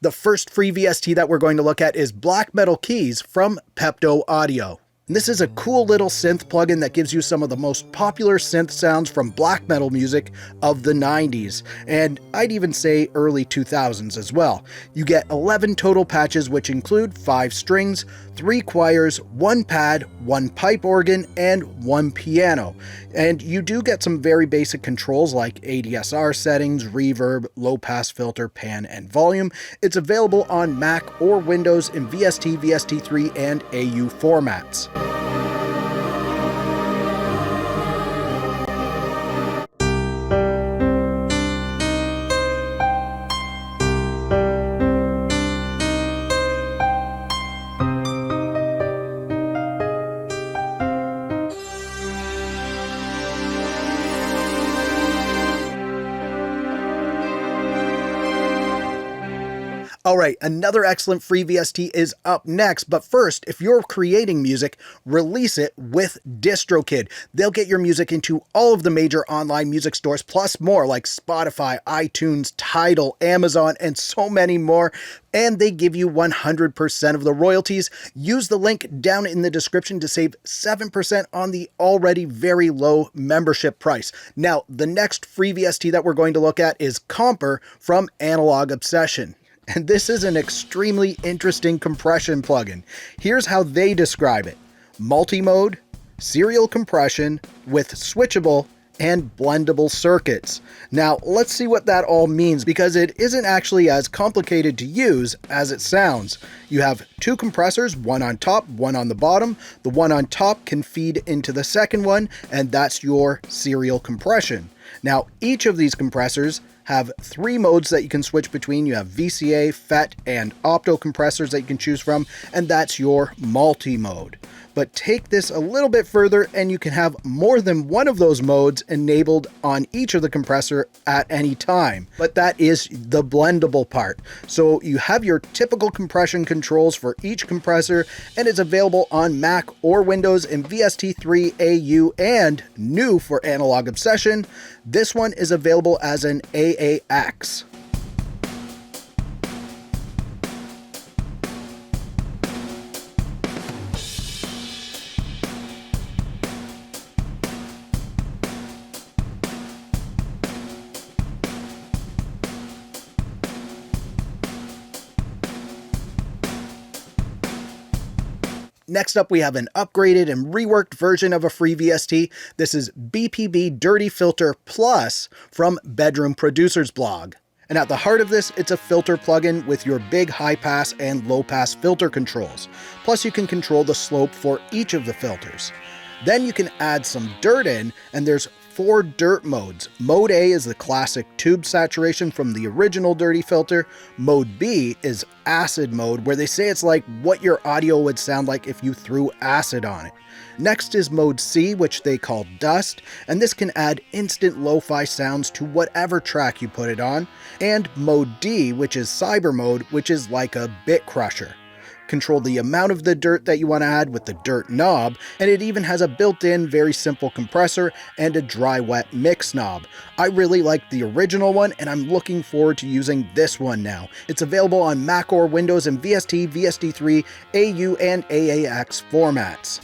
The first free VST that we're going to look at is Black Metal Keys from Pepto Audio. And this is a cool little synth plugin that gives you some of the most popular synth sounds from black metal music of the 90s, and I'd even say early 2000s as well. You get 11 total patches, which include 5 strings, 3 choirs, 1 pad, 1 pipe organ, and 1 piano. And you do get some very basic controls like ADSR settings, reverb, low pass filter, pan, and volume. It's available on Mac or Windows in VST, VST3, and AU formats. Alright, another excellent free VST is up next, but first, if you're creating music, release it with DistroKid. They'll get your music into all of the major online music stores, plus more like Spotify, iTunes, Tidal, Amazon, and so many more. And they give you 100% of the royalties. Use the link down in the description to save 7% on the already very low membership price. Now, the next free VST that we're going to look at is Comper from Analog Obsession. And this is an extremely interesting compression plugin. Here's how they describe it: multi-mode, serial compression with switchable and blendable circuits. Now, let's see what that all means, because it isn't actually as complicated to use as it sounds. You have 2 compressors, one on top, one on the bottom. The one on top can feed into the second one, and that's your serial compression. Now, each of these compressors have 3 modes that you can switch between. You have VCA, FET, and opto compressors that you can choose from, and that's your multi-mode. But take this a little bit further and you can have more than one of those modes enabled on each of the compressor at any time. But that is the blendable part. So you have your typical compression controls for each compressor, and it's available on Mac or Windows in VST3, AU, and new for Analog Obsession. This one is available as an AAX. Next up, we have an upgraded and reworked version of a free VST. This is BPB Dirty Filter Plus from Bedroom Producer's blog. And at the heart of this, it's a filter plugin with your big high pass and low pass filter controls. Plus you can control the slope for each of the filters. Then you can add some dirt in, and there's 4 dirt modes. Mode A is the classic tube saturation from the original Dirty Filter. Mode B is acid mode, where they say it's like what your audio would sound like if you threw acid on it. Next is Mode C, which they call Dust, and this can add instant lo-fi sounds to whatever track you put it on. And Mode D, which is Cyber mode, which is like a bit crusher. Control the amount of the dirt that you want to add with the dirt knob, and it even has a built-in very simple compressor and a dry-wet mix knob. I really like the original one, and I'm looking forward to using this one now. It's available on Mac or Windows in VST, VST3, AU, and AAX formats.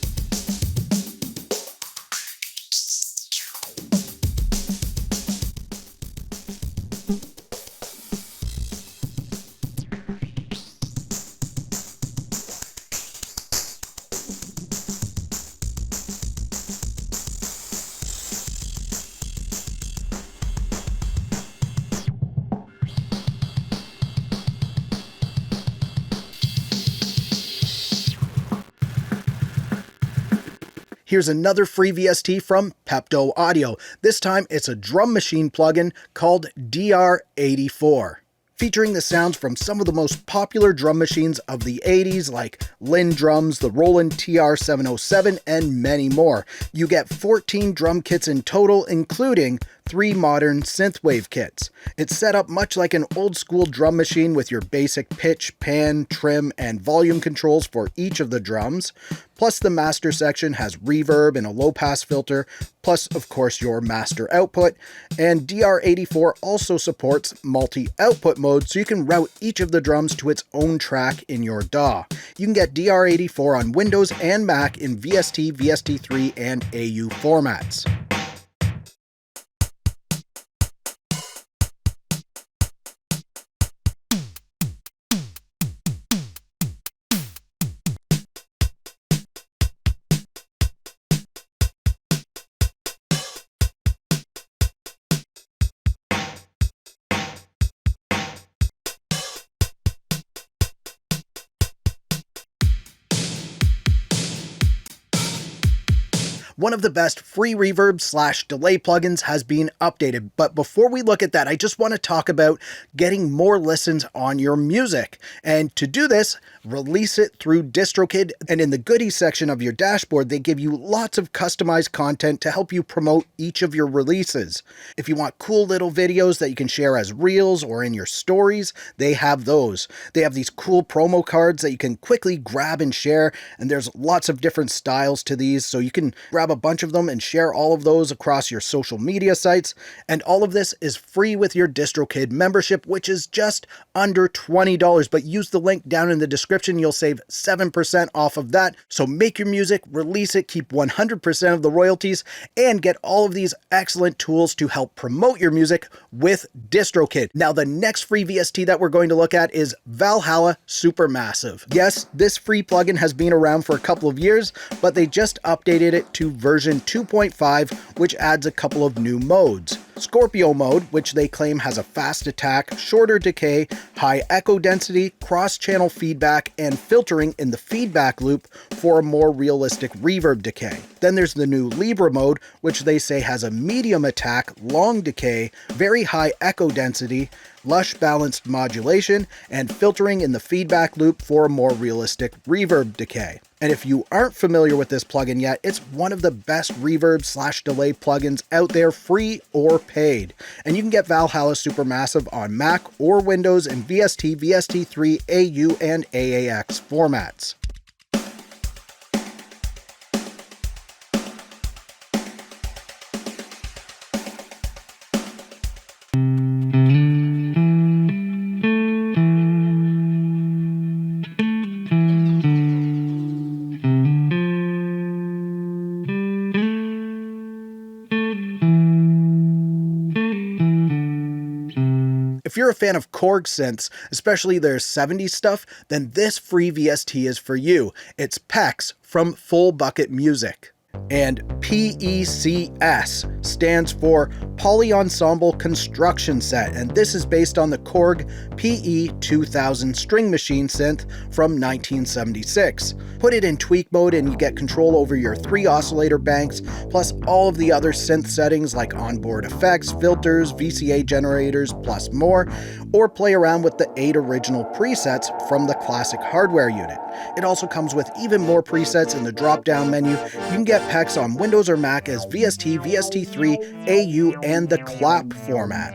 Here's another free VST from Pepto Audio. This time it's a drum machine plugin called DR84. Featuring the sounds from some of the most popular drum machines of the 80s like Linn drums, the Roland TR-707, and many more. You get 14 drum kits in total, including 3 modern synthwave kits. It's set up much like an old school drum machine with your basic pitch, pan, trim, and volume controls for each of the drums. Plus the master section has reverb and a low pass filter, plus of course your master output. And DR84 also supports multi-output mode, so you can route each of the drums to its own track in your DAW. You can get DR84 on Windows and Mac in VST, VST3, and AU formats. One of the best free reverb/delay plugins has been updated, but before we look at that, I just want to talk about getting more listens on your music. And to do this, release it through DistroKid, and in the goodies section of your dashboard, they give you lots of customized content to help you promote each of your releases. If you want cool little videos that you can share as reels or in your stories, they have those. They have these cool promo cards that you can quickly grab and share, and there's lots of different styles to these, so you can grab a bunch of them and share all of those across your social media sites. And all of this is free with your DistroKid membership, which is just under $20, but use the link down in the description. You'll save 7% off of that. So make your music, release it, keep 100% of the royalties, and get all of these excellent tools to help promote your music with DistroKid. Now, the next free VST that we're going to look at is Valhalla Supermassive. Yes, this free plugin has been around for a couple of years, but they just updated it to version 2.5, which adds a couple of new modes. Scorpio mode, which they claim has a fast attack, shorter decay, high echo density, cross-channel feedback, and filtering in the feedback loop for a more realistic reverb decay. Then there's the new Libra mode, which they say has a medium attack, long decay, very high echo density, lush balanced modulation, and filtering in the feedback loop for a more realistic reverb decay. And if you aren't familiar with this plugin yet, it's one of the best reverb/delay plugins out there, free or paid. And you can get Valhalla Supermassive on Mac or Windows in VST, VST3, AU, and AAX formats. If you're a fan of Korg synths, especially their 70s stuff, then this free VST is for you. It's PECS from Full Bucket Music. And PECS stands for Poly-Ensemble Construction Set, and this is based on the Korg PE2000 string machine synth from 1976. Put it in tweak mode and you get control over your 3 oscillator banks, plus all of the other synth settings like onboard effects, filters, VCA generators, plus more, or play around with the 8 original presets from the classic hardware unit. It also comes with even more presets in the drop-down menu. You can get PECS on Windows or Mac as VST, VST3, AU, and the clap format.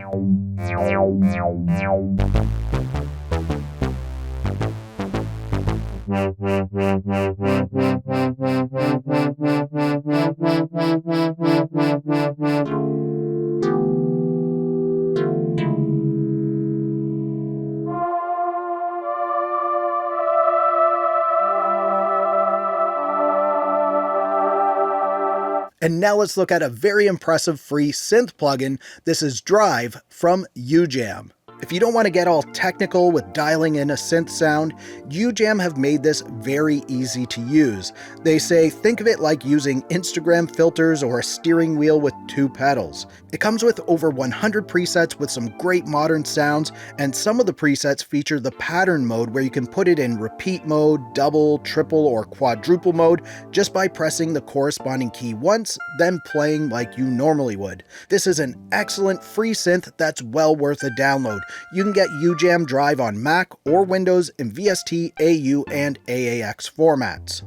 And now let's look at a very impressive free synth plugin. This is Drive from UJAM. If you don't want to get all technical with dialing in a synth sound, UJAM have made this very easy to use. They say think of it like using Instagram filters or a steering wheel with 2 pedals. It comes with over 100 presets with some great modern sounds, and some of the presets feature the pattern mode where you can put it in repeat mode, double, triple, or quadruple mode just by pressing the corresponding key once, then playing like you normally would. This is an excellent free synth that's well worth a download. You can get UJAM Drive on Mac or Windows in VST, AU, and AAX formats.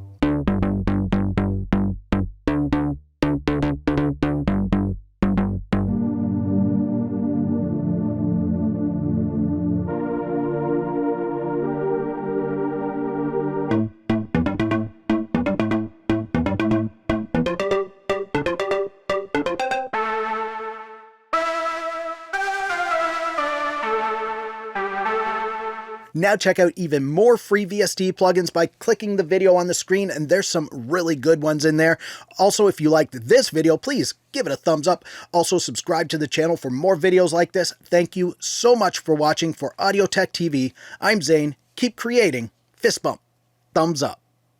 Now check out even more free VST plugins by clicking the video on the screen, and there's some really good ones in there. Also, if you liked this video, please give it a thumbs up. Also, subscribe to the channel for more videos like this. Thank you so much for watching. For Audio Tech TV, I'm Zane. Keep creating. Fist bump. Thumbs up.